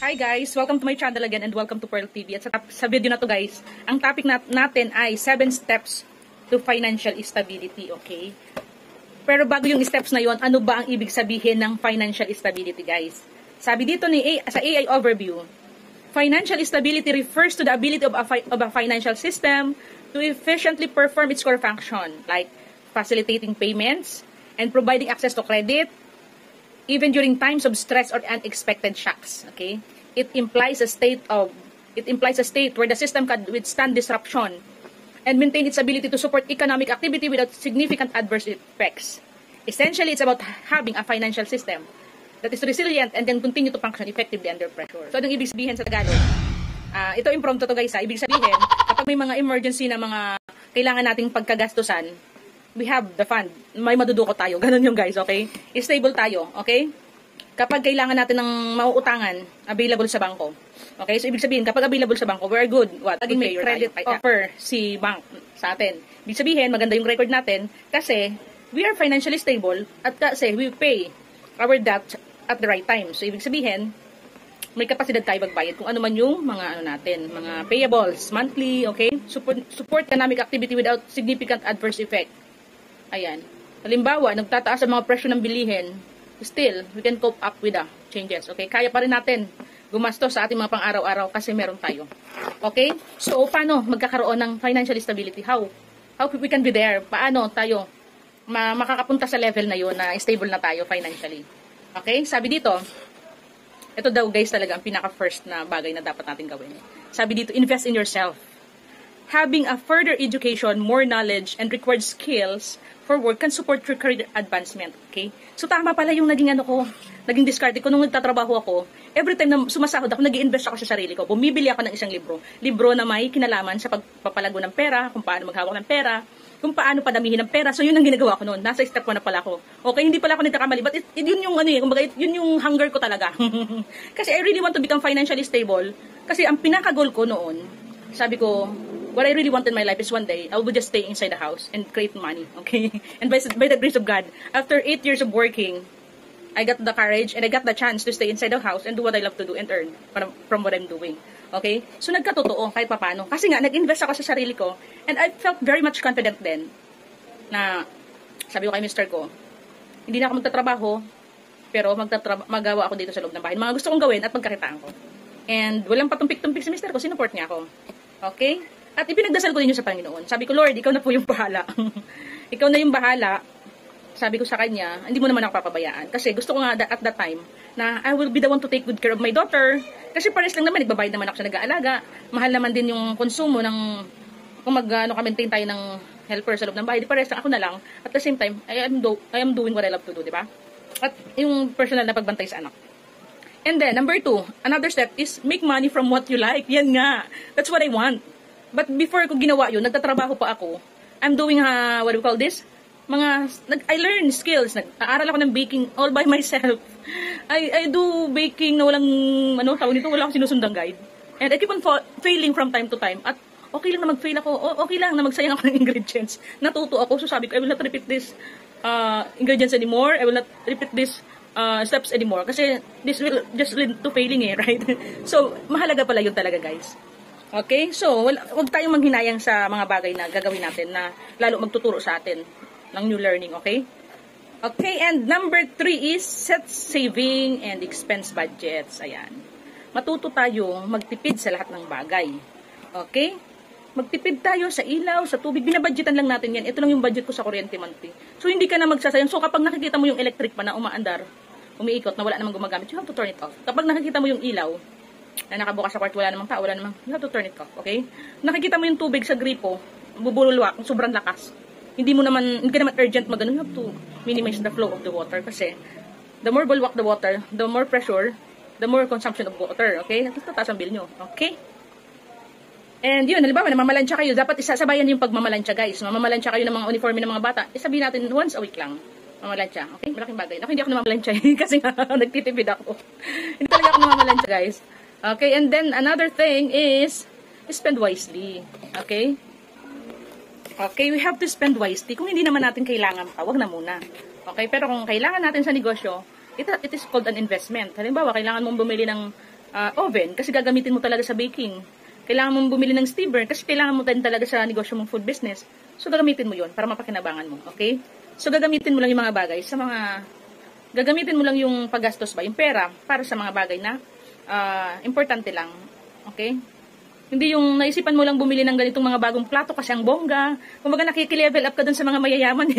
Hi guys! Welcome to my channel again and welcome to Pearl TV. At sa video na to guys, ang topic natin ay 7 steps to financial stability, okay? Pero bago yung steps na yon, ano ba ang ibig sabihin ng financial stability guys? Sabi dito sa AI overview, financial stability refers to the ability of a financial system to efficiently perform its core function like facilitating payments and providing access to credit, even during times of stress or unexpected shocks. Okay, it implies a state where the system can withstand disruption and maintain its ability to support economic activity without significant adverse effects. Essentially, it's about having a financial system that is resilient and can continue to function effectively under pressure. So, anong ibig sabihin sa Tagalog? Ito impromptu to guys. Ibig sabihin, kapag may mga emergency na mga kailangan nating pagkagastusan, we have the fund. May madudukot tayo. Ganun yung guys, okay? Stable tayo, okay? Kapag kailangan natin ng mauutangan, available sa bangko. Okay? So, ibig sabihin, kapag available sa bangko, we're good. What? Laging may credit offer si bank sa atin. Ibig sabihin, maganda yung record natin kasi we are financially stable at kasi we pay our debt at the right time. So, ibig sabihin, may kapasidad tayo magbayad kung ano man yung mga natin, mga payables, monthly, okay? Support economic activity without significant adverse effect. Ayan. Halimbawa, nagtataas ang mga presyo ng bilihin, still, we can cope up with the changes. Okay? Kaya pa rin natin gumastos sa ating mga pang-araw-araw kasi meron tayo. Okay? So, paano magkakaroon ng financial stability? How we can be there? Paano tayo makakapunta sa level na yun na stable na tayo financially? Okay? Sabi dito, ito daw guys talaga ang pinaka-first na bagay na dapat natin gawin. Sabi dito, invest in yourself. Having a further education, more knowledge, and required skills for work can support your career advancement. Okay? So, tama pala yung naging naging discard ko nung nagtatrabaho ako. Every time na sumasahod ako, nag-i-invest ako sa sarili ko. Bumibili ako ng isang libro. Libro na may kinalaman sa pagpapalago ng pera, kung paano maghawak ng pera, kung paano padamihin ng pera. So, yun ang ginagawa ko noon. Nasa step 1 na pala ako. Okay, hindi pala ako nagkakamali. But yun yung kumbaga, yun yung hunger ko talaga. Kasi I really want to become financially stable. Kasi ang pinaka-goal ko noon, sabi ko, what I really want in my life is one day, I will just stay inside the house and create money, okay? And by the grace of God, after 8 years of working, I got the courage and I got the chance to stay inside the house and do what I love to do and earn from what I'm doing, okay? So, nagkatotoo kahit papano. Kasi nga, nag-invest ako sa sarili ko and I felt very much confident then na, sabi ko kay mister ko, hindi na ako magtatrabaho, pero magawa ako dito sa loob ng bahay. Mga gusto kong gawin at magkakitaan ko. And walang patumpik-tumpik si mister ko, sinuport niya ako. Okay? At ipinagdasal ko din yun sa Panginoon. Sabi ko, Lord, ikaw na po yung bahala. Ikaw na yung bahala. Sabi ko sa kanya, hindi mo naman ako papabayaan. Kasi gusto ko nga at that time na I will be the one to take good care of my daughter. Kasi pares lang naman, nagbabayad naman ako sa nag-aalaga. Mahal naman din yung konsumo ng, kung mag-maintain tayo ng helper sa loob ng bahay. Di pares lang ako na lang. At the same time, I am doing what I love to do, di ba? At yung personal na pagbantay sa anak. And then, number 2, another step is make money from what you like. Yan nga. That's what I want. But before ko ginawa yun, nagtatrabaho pa ako. I'm doing, what do we call this? I learn skills. Nag-aaral ako ng baking all by myself. I do baking na walang, tawag nito, wala akong sinusundang guide. And I keep on failing from time to time. At okay lang na mag-fail ako. Okay lang na magsayang ako ng ingredients. Natuto ako. So sabi ko, I will not repeat this ingredients anymore. I will not repeat this steps anymore. Kasi this will just lead to failing right? So, mahalaga pala yun talaga guys. Okay? So, wag tayong manghinayang sa mga bagay na gagawin natin na lalo magtuturo sa atin ng new learning, okay? Okay, and number 3 is set saving and expense budgets. Ayan. Matuto tayo magtipid sa lahat ng bagay. Okay? Magtipid tayo sa ilaw, sa tubig. Binabudgetan lang natin yan. Ito lang yung budget ko sa kuryente monthly. So, hindi ka na magsasayang. So, kapag nakikita mo yung electric pa na umaandar, umiikot, na wala namang gumagamit, you have to turn it off. Kapag nakikita mo yung ilaw, na nakabukas sa kwarto, wala namang tao, wala namang, you have to turn it off, okay? Nakikita mo yung tubig sa gripo, bubulwak, sobrang lakas. Hindi ka naman urgent magano, you have to minimize the flow of the water kasi the more bulwak the water, the more pressure, the more consumption of water, okay? At tataas ang bill nyo, okay? And yun, halimbawa, namamalansya kayo, dapat isasabayan yung pagmamalansya, guys. Mamamalansya kayo ng mga uniforme ng mga bata, isabihin natin once a week lang. Mamalansya, okay? Malaking bagay. Ako, hindi ako namamalansya kasi nga, nagtitipid ako. Hindi talaga ako namamalansya, guys. Okay, and then another thing is spend wisely. Okay? Okay, we have to spend wisely. Kung hindi naman natin kailangan pa, wag na muna. Okay, pero kung kailangan natin sa negosyo, it is called an investment. Halimbawa, kailangan mong bumili ng oven kasi gagamitin mo talaga sa baking. Kailangan mong bumili ng steamer kasi kailangan mo din talaga sa negosyo mong food business. So, gagamitin mo yon para mapakinabangan mo. Okay? So, gagamitin mo lang yung mga bagay sa mga... Gagamitin mo lang yung paggastos ba, yung pera, para sa mga bagay na importante lang. Okay? Hindi yung naisipan mo lang bumili ng ganitong mga bagong plato kasi ang bongga. Kumbaga nakiki-level up ka dun sa mga mayayaman.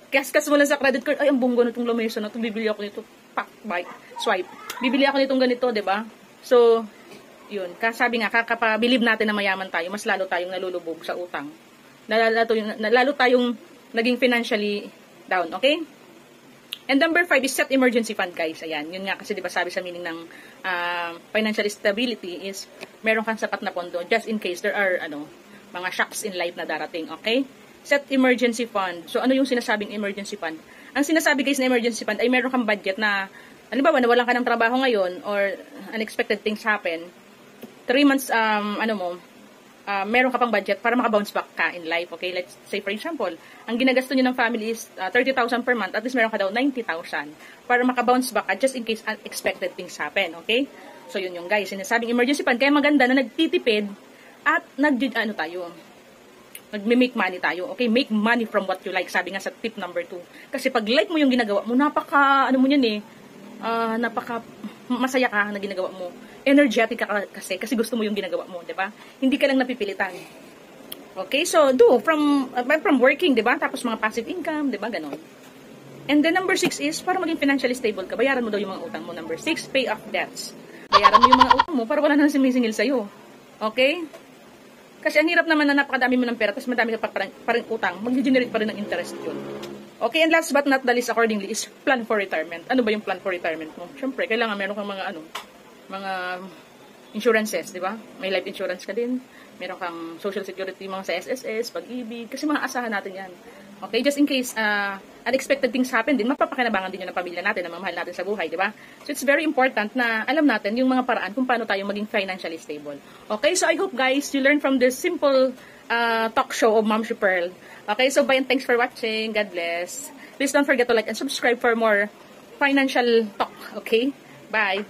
Kaskas mo lang sa credit card, ay ang bongga na itong lamesa na ito, bibili ako nito, pack, buy, swipe. Bibili ako nitong ganito, 'di ba? So, yun, sabi nga, kakapabilib natin na mayaman tayo, mas lalo tayong nalulubog sa utang. Lalo tayong naging financially down, okay? And number 5 is set emergency fund, guys. Ayan, yun nga kasi 'di ba sabi sa meaning ng financial stability is meron kang sapat na pondo just in case there are mga shocks in life na darating, okay? Set emergency fund. So ano yung sinasabing emergency fund? Ang sinasabi guys na emergency fund ay meron kang budget na halimbawa nawalan ka ng trabaho ngayon or unexpected things happen. 3 months meron ka pang budget para maka-bounce back ka in life. Okay, let's say for example, ang ginagasto niyo ng family is 30,000 per month, at least meron ka daw 90,000 para maka-bounce back ka just in case unexpected things happen. Okay? So yun yung guys, sinasabing emergency fund. Kaya maganda na nagtitipid at nagme-make money tayo. Okay? Make money from what you like. Sabi nga sa tip number 2. Kasi pag like mo yung ginagawa mo, napaka masaya ka na ginagawa mo. Energetic ka kasi gusto mo yung ginagawa mo, 'di ba? Hindi ka lang napipilitan. Okay? So, from working, 'di ba? Tapos mga passive income, 'di ba? Ganon. And then number 6 is para maging financially stable ka, bayaran mo daw yung mga utang mo. Number 6, pay off debts. Bayaran mo yung mga utang mo para wala nang sumisingil sa iyo. Okay? Kasi ang hirap naman na napakadami mo ng pera tapos madami ka pa rin utang, mag-generate pa rin ng interest 'yun. Okay, and last but not the least accordingly is plan for retirement. Ano ba yung plan for retirement mo? Syempre, kailangan meron kang mga insurances, di ba? May life insurance ka din. Meron kang social security, mga sa SSS, pag-ibig, kasi mga asahan natin yan. Okay, just in case unexpected things happen din, mapapakinabangan din yun ng pamilya natin, ng mamahal natin sa buhay, di ba? So it's very important na alam natin yung mga paraan kung paano tayo maging financially stable. Okay, so I hope guys, you learn from this simple talk show of Ma'am Pearl. Okay, so bye and thanks for watching. God bless. Please don't forget to like and subscribe for more financial talk. Okay, bye.